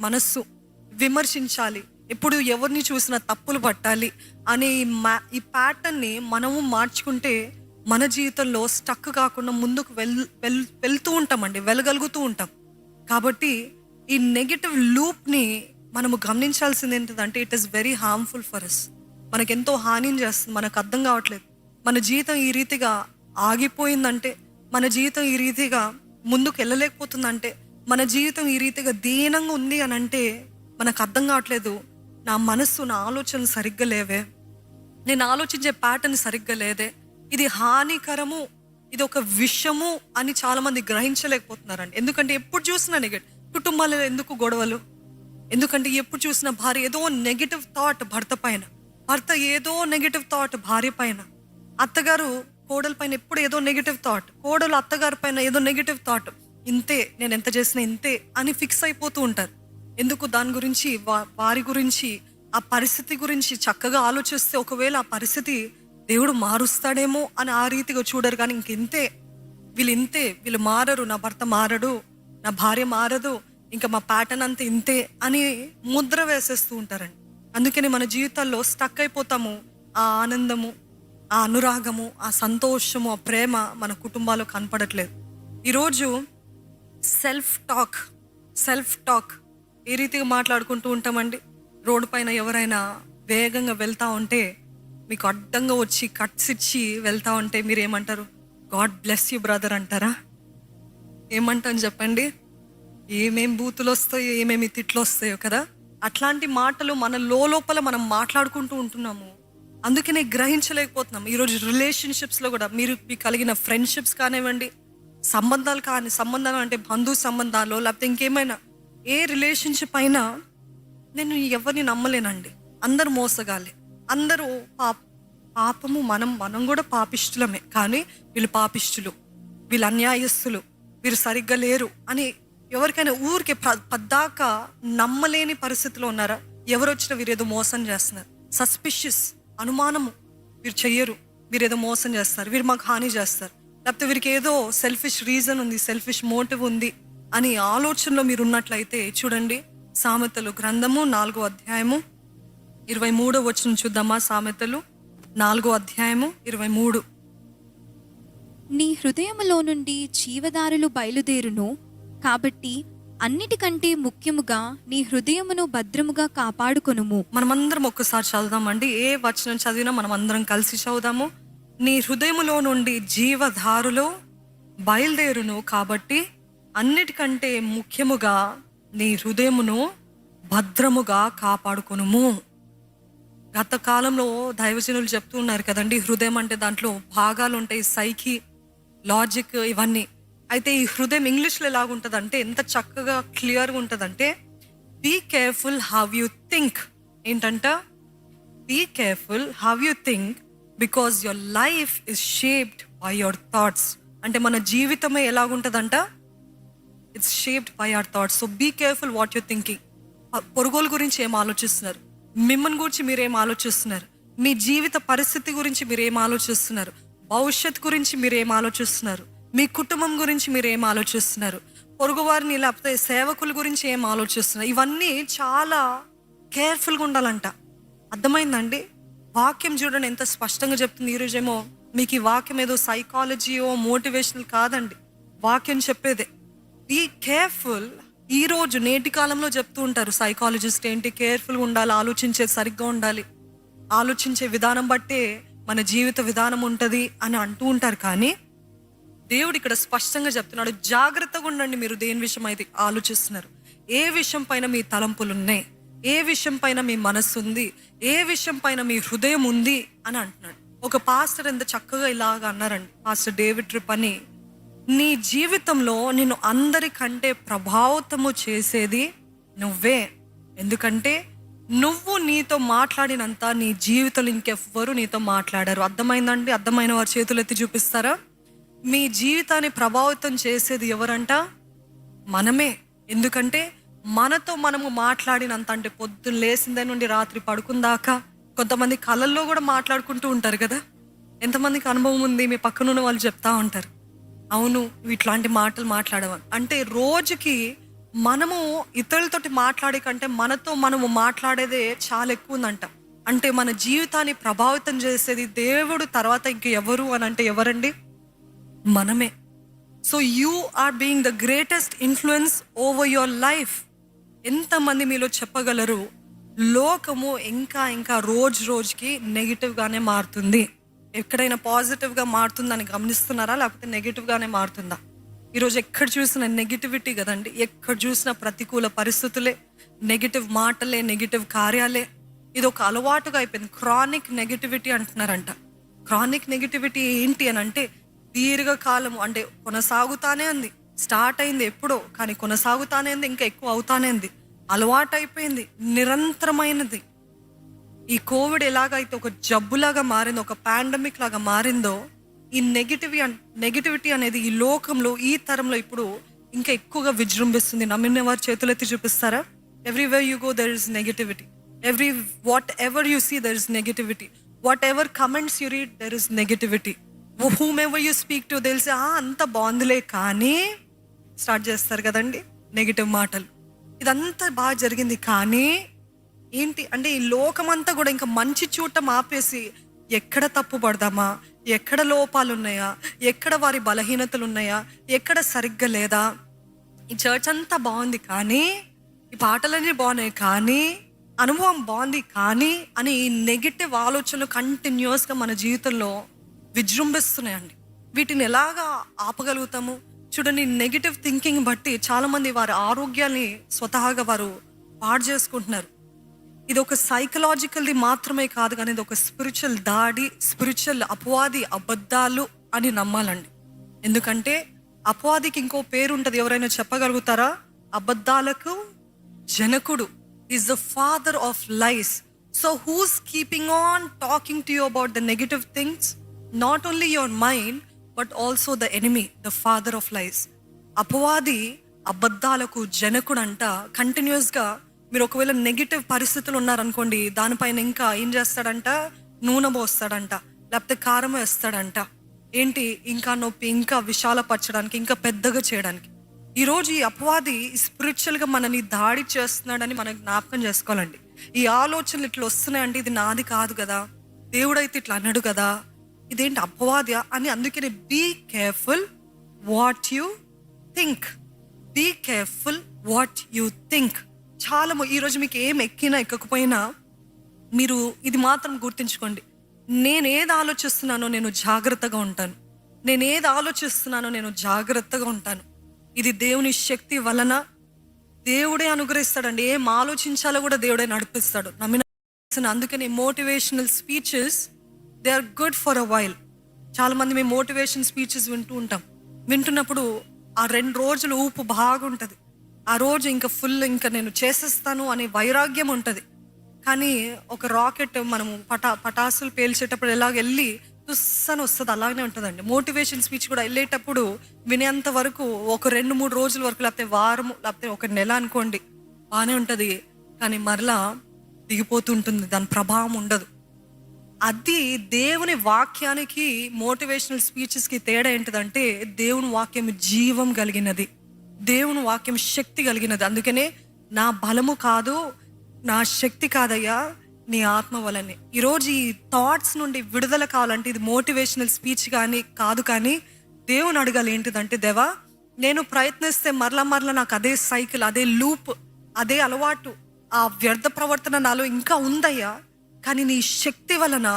మనస్సు విమర్శించాలి, ఎప్పుడు ఎవరిని చూసినా తప్పులు పట్టాలి అనే ఈ ప్యాటర్న్ని మనము మార్చుకుంటే మన జీవితంలో స్టక్ కాకుండా ముందుకు వెళ్తూ ఉంటామండి, వెళ్ళగలుగుతూ ఉంటాం. కాబట్టి ఈ నెగిటివ్ లూప్ని మనము గమనించాల్సింది ఏంటంటే it is very harmful for us. మనకెంతో హానిని చేస్తుంది, మనకు అర్థం కావట్లేదు. మన జీవితం ఈ రీతిగా ఆగిపోయిందంటే, మన జీవితం ఈ రీతిగా ముందుకు వెళ్ళలేకపోతుందంటే, మన జీవితం ఈ రీతిగా దీనంగా ఉంది అని అంటే మనకు అర్థం కావట్లేదు. నా మనస్సు, నా ఆలోచనలు సరిగ్గా లేవే, నేను ఆలోచించే ప్యాటర్న్ సరిగ్గా లేదే, ఇది హానికరము, ఇది ఒక విషము అని చాలా మంది గ్రహించలేకపోతున్నారండి. ఎందుకంటే ఎప్పుడు చూసినా నెగటివ్. కుటుంబాలలో ఎందుకు గొడవలు? ఎందుకంటే ఎప్పుడు చూసినా భార్య ఏదో నెగిటివ్ థాట్ భర్త పైన, భర్త ఏదో నెగిటివ్ థాట్ భార్య పైన, అత్తగారు కోడల పైన ఎప్పుడు ఏదో నెగిటివ్ థాట్, కోడలు అత్తగారి పైన ఏదో నెగిటివ్ థాట్. ఇంతే, నేను ఎంత చేసినా ఇంతే అని ఫిక్స్ అయిపోతూ ఉంటారు. ఎందుకు? దాని గురించి, వారి గురించి, ఆ పరిస్థితి గురించి చక్కగా ఆలోచిస్తే ఒకవేళ ఆ పరిస్థితి దేవుడు మారుస్తాడేమో అని ఆ రీతిగా చూడరు. కానీ ఇంతే, వీళ్ళు మారరు, నా భర్త మారడు, నా భార్య మారదు, ఇంకా మా ప్యాటర్న్ అంతా ఇంతే అని ముద్ర వేసేస్తూ ఉంటారండి. అందుకని మన జీవితాల్లో స్టక్ అయిపోతాము. ఆ ఆనందము, ఆ అనురాగము, ఆ సంతోషము, ఆ ప్రేమ మన కుటుంబాల్లో కనపడట్లేదు. ఈరోజు సెల్ఫ్ టాక్ ఏ రీతిగా మాట్లాడుకుంటూ ఉంటామండి. రోడ్డు పైన ఎవరైనా వేగంగా వెళ్తా ఉంటే, మీకు అడ్డంగా వచ్చి కట్స్ ఇచ్చి వెళ్తా ఉంటే మీరు ఏమంటారు? గాడ్ బ్లెస్ యూ బ్రదర్ అంటారా? ఏమంటాను చెప్పండి? ఏమేం బూతులు వస్తాయో, ఏమేమి తిట్లు వస్తాయో కదా. అట్లాంటి మాటలు మన లోపల మనం మాట్లాడుకుంటూ ఉంటున్నాము. అందుకనే గ్రహించలేకపోతున్నాం. ఈరోజు రిలేషన్షిప్స్లో కూడా మీకు కలిగిన ఫ్రెండ్షిప్స్ కానివ్వండి, సంబంధాలు అంటే బంధు సంబంధాలు, లేకపోతే ఇంకేమైనా ఏ రిలేషన్షిప్ అయినా నేను ఎవరిని నమ్మలేనండి. అందరూ మోసగాలే, అందరూ పాపము. మనం కూడా పాపిష్టులమే, కానీ వీళ్ళు పాపిష్టులు, వీళ్ళు అన్యాయస్తులు, వీరు సరిగ్గా లేరు అని ఎవరికైనా ఊరికే పద్దాక నమ్మలేని పరిస్థితిలో ఉన్నారా? ఎవరు వచ్చినా వీరేదో మోసం చేస్తున్నారు, సస్పిషియస్, అనుమానము, వీరు చెయ్యరు, వీరేదో మోసం చేస్తారు, వీరు మాకు హాని చేస్తారు, లేకపోతే వీరికి ఏదో సెల్ఫిష్ రీజన్ ఉంది, సెల్ఫిష్ మోటివ్ ఉంది అని ఆలోచనలో మీరు ఉన్నట్లయితే చూడండి, సామెతలు గ్రంథము 4వ అధ్యాయము 23వ వచనం చూద్దామా. సామెతలు 4వ అధ్యాయము 23. నీ హృదయములో నుండి జీవదారులు బయలుదేరును, కాబట్టి అన్నిటికంటే ముఖ్యముగా నీ హృదయమును భద్రముగా కాపాడుకొనుము. మనమందరం ఒక్కసారి చదువుదామండి. ఏ వచనం చదివినా మనం అందరం కలిసి చదువుదాము. నీ హృదయములో నుండి జీవధారులు బయలుదేరును, కాబట్టి అన్నిటికంటే ముఖ్యముగా నీ హృదయమును భద్రముగా కాపాడుకొనుము. గత కాలంలో దైవజనులు చెప్తూ ఉన్నారు కదండి, హృదయం అంటే దాంట్లో భాగాలు ఉంటాయి, సైకి, లాజిక్, ఇవన్నీ. అయితే ఈ హృదయం ఇంగ్లీష్లో ఎలాగుంటుందంటే, ఎంత చక్కగా క్లియర్గా ఉంటుందంటే, be careful how you think. ఏంటంట? Be careful how you think because your life is shaped by your thoughts. అంటే మన జీవితమే ఎలాగుంటుందంట? It's shaped by our thoughts. So be careful what you're thinking. పొరుగుల గురించి ఏం ఆలోచిస్తున్నారు, మిమ్మల్ని గురించి మీరేం ఆలోచిస్తున్నారు, మీ జీవిత పరిస్థితి గురించి మీరేం ఆలోచిస్తున్నారు, భవిష్యత్ గురించి మీరేం ఆలోచిస్తున్నారు, మీ కుటుంబం గురించి మీరు ఏం ఆలోచిస్తున్నారు, పొరుగువారిని లేకపోతే సేవకుల గురించి ఏం ఆలోచిస్తున్నారు, ఇవన్నీ చాలా కేర్ఫుల్గా ఉండాలంట. అర్థమైందండి? వాక్యం చూడండి ఎంత స్పష్టంగా చెప్తుంది. ఈరోజేమో మీకు ఈ వాక్యం ఏదో సైకాలజీయో మోటివేషనల్ కాదండి, వాక్యం చెప్పేదే. Be careful. ఈరోజు నేటి కాలంలో చెప్తూ ఉంటారు సైకాలజిస్ట్, ఏంటి కేర్ఫుల్గా ఉండాలి, ఆలోచించేది సరిగ్గా ఉండాలి, ఆలోచించే విధానం బట్టే మన జీవిత విధానం ఉంటుంది అని అంటూ ఉంటారు. కానీ దేవుడు ఇక్కడ స్పష్టంగా చెప్తున్నాడు, జాగ్రత్తగా ఉండండి మీరు దేని విషయం అయితే ఆలోచిస్తున్నారు, ఏ విషయం పైన మీ తలంపులు ఉన్నాయి, ఏ విషయం పైన మీ మనస్సు ఉంది, ఏ విషయం పైన మీ హృదయం ఉంది అని అంటున్నాడు. ఒక పాస్టర్ ఎంత చక్కగా ఇలాగ అన్నారండి, పాస్టర్ డేవిడ్ ట్రిప్ అని, నీ జీవితంలో నిన్ను అందరికంటే ప్రభావితము చేసేది నువ్వే. ఎందుకంటే నువ్వు నీతో మాట్లాడినంత నీ జీవితంలో ఇంకెవ్వరు నీతో మాట్లాడారు. అర్థమైందండి? అర్థమైన వారి చేతులు ఎత్తి చూపిస్తారా? మీ జీవితాన్ని ప్రభావితం చేసేది ఎవరంట? మనమే. ఎందుకంటే మనతో మనము మాట్లాడినంత, అంటే పొద్దున్న లేసిందే నుండి రాత్రి పడుకుందాకా, కొంతమంది కళల్లో కూడా మాట్లాడుకుంటూ ఉంటారు కదా. ఎంతమందికి అనుభవం ఉంది? మీ పక్కనున్న వాళ్ళు చెప్తా ఉంటారు, అవును ఇట్లాంటి మాటలు మాట్లాడేవాళ్ళు. అంటే రోజుకి మనము ఇతరులతోటి మాట్లాడే కంటే మనతో మనము మాట్లాడేదే చాలా ఎక్కువ ఉందంట. అంటే మన జీవితాన్ని ప్రభావితం చేసేది దేవుడు తర్వాత ఇంక ఎవరు అని అంటే ఎవరండి? మనమే. So you are being the greatest influence over your life. ఎంతమంది మీలో చెప్పగలరు లోకము ఇంకా ఇంకా రోజు రోజుకి నెగిటివ్గానే మారుతుంది? ఎక్కడైనా పాజిటివ్గా మారుతుందని గమనిస్తున్నారా, లేకపోతే నెగిటివ్గానే మారుతుందా? ఈరోజు ఎక్కడ చూసిన నెగిటివిటీ కదండి. ఎక్కడ చూసిన ప్రతికూల పరిస్థితులే, నెగిటివ్ మాటలే, నెగిటివ్ కార్యాలే. ఇది ఒక అలవాటుగా అయిపోయింది. క్రానిక్ నెగిటివిటీ అంటున్నారంట. క్రానిక్ నెగిటివిటీ ఏంటి అని అంటే దీర్ఘకాలము, అంటే కొనసాగుతానే ఉంది. స్టార్ట్ అయింది ఎప్పుడో, కానీ కొనసాగుతానే ఉంది, ఇంకా ఎక్కువ అవుతానే ఉంది. అలవాటు అయిపోయింది, నిరంతరమైనది. ఈ కోవిడ్ ఎలాగైతే ఒక జబ్బులాగా మారిందో, ఒక పాండమిక్ లాగా మారిందో, ఈ నెగిటివిటీ అనేది ఈ లోకంలో, ఈ తరంలో ఇప్పుడు ఇంకా ఎక్కువగా విజృంభిస్తుంది. నమ్మిన వారు చేతులెత్తి చూపిస్తారా? Everywhere you go there is negativity. Whatever you see there is negativity. Whatever comments you read there is negativity. Whomever you speak to తెలిసి అంత బాగుందిలే కానీ స్టార్ట్ చేస్తారు కదండి నెగిటివ్ మాటలు. ఇదంతా బాగా జరిగింది, కానీ ఏంటి అంటే ఈ లోకమంతా కూడా ఇంకా మంచి చూడటం ఆపేసి ఎక్కడ తప్పు పడదామా, ఎక్కడ లోపాలు ఉన్నాయా, ఎక్కడ వారి బలహీనతలు ఉన్నాయా, ఎక్కడ సరిగ్గా లేదా, ఈ చర్చ్ అంతా బాగుంది కానీ, ఈ పాటలన్నీ బాగున్నాయి కానీ, అనుభవం బాగుంది కానీ అని ఈ నెగిటివ్ ఆలోచనలు కంటిన్యూస్గా మన జీవితంలో విజృంభిస్తున్నాయండి. వీటిని ఎలాగా ఆపగలుగుతాము? చూడండి, నెగిటివ్ థింకింగ్ బట్టి చాలామంది వారి ఆరోగ్యాన్ని స్వతహాగా వారు పాడు చేసుకుంటున్నారు. ఇది ఒక సైకలాజికల్ది మాత్రమే కాదు, కానీ ఇది ఒక స్పిరిచువల్ దాడి, స్పిరిచువల్ అపవాది అబద్ధాలు అని నమ్మాలండి. ఎందుకంటే అపవాదికి ఇంకో పేరు ఉంటుంది, ఎవరైనా చెప్పగలుగుతారా? అబద్ధాలకు జనకుడు. Is the father of lies. So who's keeping on talking to you about the negative things? Not only your mind but also the enemy, the father of lies. అపవాది అబద్ధాలకు జనకుడు అంట. కంటిన్యూస్గా మీరు ఒకవేళ నెగిటివ్ పరిస్థితులు ఉన్నారనుకోండి, దానిపైన ఇంకా ఏం చేస్తాడంట? నూనె పోస్తాడంట, లేకపోతే కారం వేస్తాడంట. ఏంటి? ఇంకా నొప్పి, ఇంకా విశాలపరచడానికి, ఇంకా పెద్దగా చేయడానికి. ఈరోజు ఈ అపవాది స్పిరిచువల్గా మనని దాడి చేస్తున్నాడని మనం జ్ఞాపకం చేసుకోవాలండి. ఈ ఆలోచనలు ఇట్లా వస్తున్నాయండి, ఇది నాది కాదు కదా, దేవుడైతే ఇట్లా అన్నాడు కదా, ఇదేంటి అపవాది అని. అందుకని be careful what you think. Be careful what you think. చాలా ఈరోజు మీకు ఏం ఎక్కినా ఎక్కకపోయినా మీరు ఇది మాత్రం గుర్తుంచుకోండి, నేను ఏది ఆలోచిస్తున్నానో నేను జాగ్రత్తగా ఉంటాను. నేను ఏది ఆలోచిస్తున్నానో నేను జాగ్రత్తగా ఉంటాను. ఇది దేవుని శక్తి వలన దేవుడే అనుగ్రహిస్తాడండి. ఏం ఆలోచించాలో కూడా దేవుడే నడిపిస్తాడు. నమ్మిన అందుకని motivational speeches they are good for a while. చాలామంది మేము మోటివేషన్ స్పీచెస్ వింటూ ఉంటాం. వింటున్నప్పుడు ఆ 2 రోజులు ఊపు బాగుంటుంది. ఆ రోజు ఇంకా ఫుల్, ఇంకా నేను చేసేస్తాను అనే వైరాగ్యం ఉంటుంది. కానీ ఒక రాకెట్ మనము పటాసులు పేల్చేటప్పుడు ఎలాగ వెళ్ళి తుస్సని వస్తుంది, అలాగనే ఉంటుందండి. మోటివేషన్ స్పీచ్ కూడా వెళ్ళేటప్పుడు వినేంత వరకు ఒక 2-3 రోజుల వరకు, లేకపోతే వారం, లేకపోతే ఒక నెల అనుకోండి, బాగానే ఉంటుంది. కానీ మరలా దిగిపోతుంటుంది, దాని ప్రభావం ఉండదు. అది దేవుని వాక్యానికి మోటివేషనల్ స్పీచెస్కి తేడా ఏంటిదంటే, దేవుని వాక్యం జీవం కలిగినది, దేవుని వాక్యం శక్తి కలిగినది. అందుకనే నా బలము కాదు, నా శక్తి కాదయ్యా, నీ ఆత్మ వలనే. ఈరోజు ఈ థాట్స్ నుండి విడుదల కావాలంటే ఇది మోటివేషనల్ స్పీచ్ కానీ కాదు, కానీ దేవుని అడగాలి ఏంటిదంటే, దేవా నేను ప్రయత్నిస్తే మరలా నాకు అదే సైకిల్, అదే లూప్, అదే అలవాటు, ఆ వ్యర్థ ప్రవర్తన నాలో ఇంకా ఉందయ్యా, కానీ నీ శక్తి వలన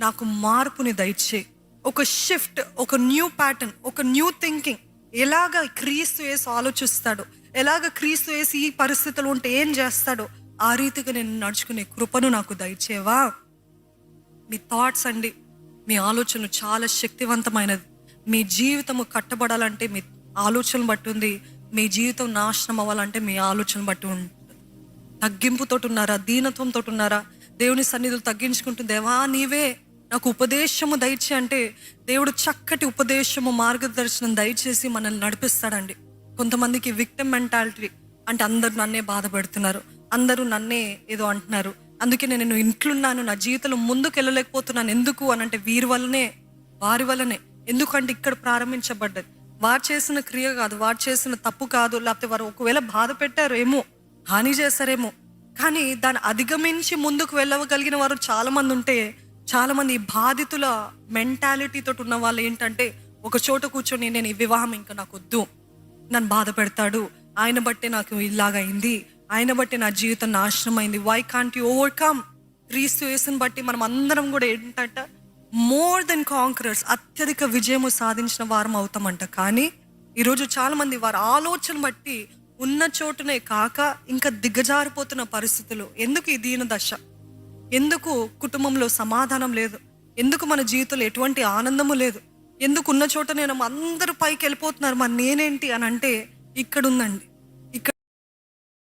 నాకు మార్పుని దయచే. ఒక షిఫ్ట్, ఒక న్యూ ప్యాటర్న్, ఒక న్యూ థింకింగ్. ఎలాగ క్రీస్తు యేసు ఆలోచిస్తాడో, ఎలాగ క్రీస్తు యేసు ఈ పరిస్థితులు ఉంటే ఏం చేస్తాడో, ఆ రీతిగా నేను నడుచుకునే కృపను నాకు దయచేవా. మీ థాట్స్ అండి, మీ ఆలోచనలు చాలా శక్తివంతమైనది. మీ జీవితము కట్టబడాలంటే మీ ఆలోచన బట్టి ఉంది. మీ జీవితం నాశనం అవ్వాలంటే మీ ఆలోచన బట్టి ఉంటుంది. తగ్గింపుతో ఉన్నారా, దీనత్వంతో ఉన్నారా, దేవుని సన్నిధులు తగ్గించుకుంటూ దేవా నీవే నాకు ఉపదేశము దయచే అంటే దేవుడు చక్కటి ఉపదేశము, మార్గదర్శనం దయచేసి మనల్ని నడిపిస్తాడండి. కొంతమందికి విక్టిమ్ మెంటాలిటీ అంటే అందరూ నన్నే బాధపడుతున్నారు, అందరూ నన్నే ఏదో అంటున్నారు, అందుకే నేను ఇంట్లున్నాను, నా జీవితంలో ముందుకు వెళ్ళలేకపోతున్నాను. ఎందుకు అని అంటే వీరి వల్లనే, వారి వల్లనే. ఎందుకంటే ఇక్కడ ప్రారంభించబడ్డది. వారు చేసిన క్రియ కాదు, వారు చేసిన తప్పు కాదు, లేకపోతే వారు ఒకవేళ బాధ పెట్టారేమో, హాని చేశారేమో, కానీ దాన్ని అధిగమించి ముందుకు వెళ్ళగలిగిన వారు చాలామంది ఉంటే, చాలామంది ఈ బాధితుల మెంటాలిటీతో ఉన్న వాళ్ళు ఏంటంటే ఒక చోట కూర్చొని నేను ఈ వివాహం ఇంకా నాకు వద్దు, నన్ను బాధ పెడతాడు, ఆయన బట్టే నాకు ఇలాగైంది, ఆయన బట్టి నా జీవితం నాశనం అయింది, వై కాంట్ యూ ఓవర్కమ్. క్రీస్తు యేసుని బట్టి మనం అందరం కూడా ఏంటంట మోర్ దెన్ కాంకరర్స్, అత్యధిక విజయము సాధించిన వారం అవుతామంట. కానీ ఈరోజు చాలామంది వారి ఆలోచన బట్టి ఉన్న చోటునే కాక ఇంకా దిగజారిపోతున్న పరిస్థితులు. ఎందుకు ఈ దీన దశ? ఎందుకు కుటుంబంలో సమాధానం లేదు? ఎందుకు మన జీవితంలో ఎటువంటి ఆనందము లేదు? ఎందుకు ఉన్న చోట నేను అందరూ పైకి వెళ్ళిపోతున్నారు, మరి నేనేంటి అని అంటే ఇక్కడ ఉందండి.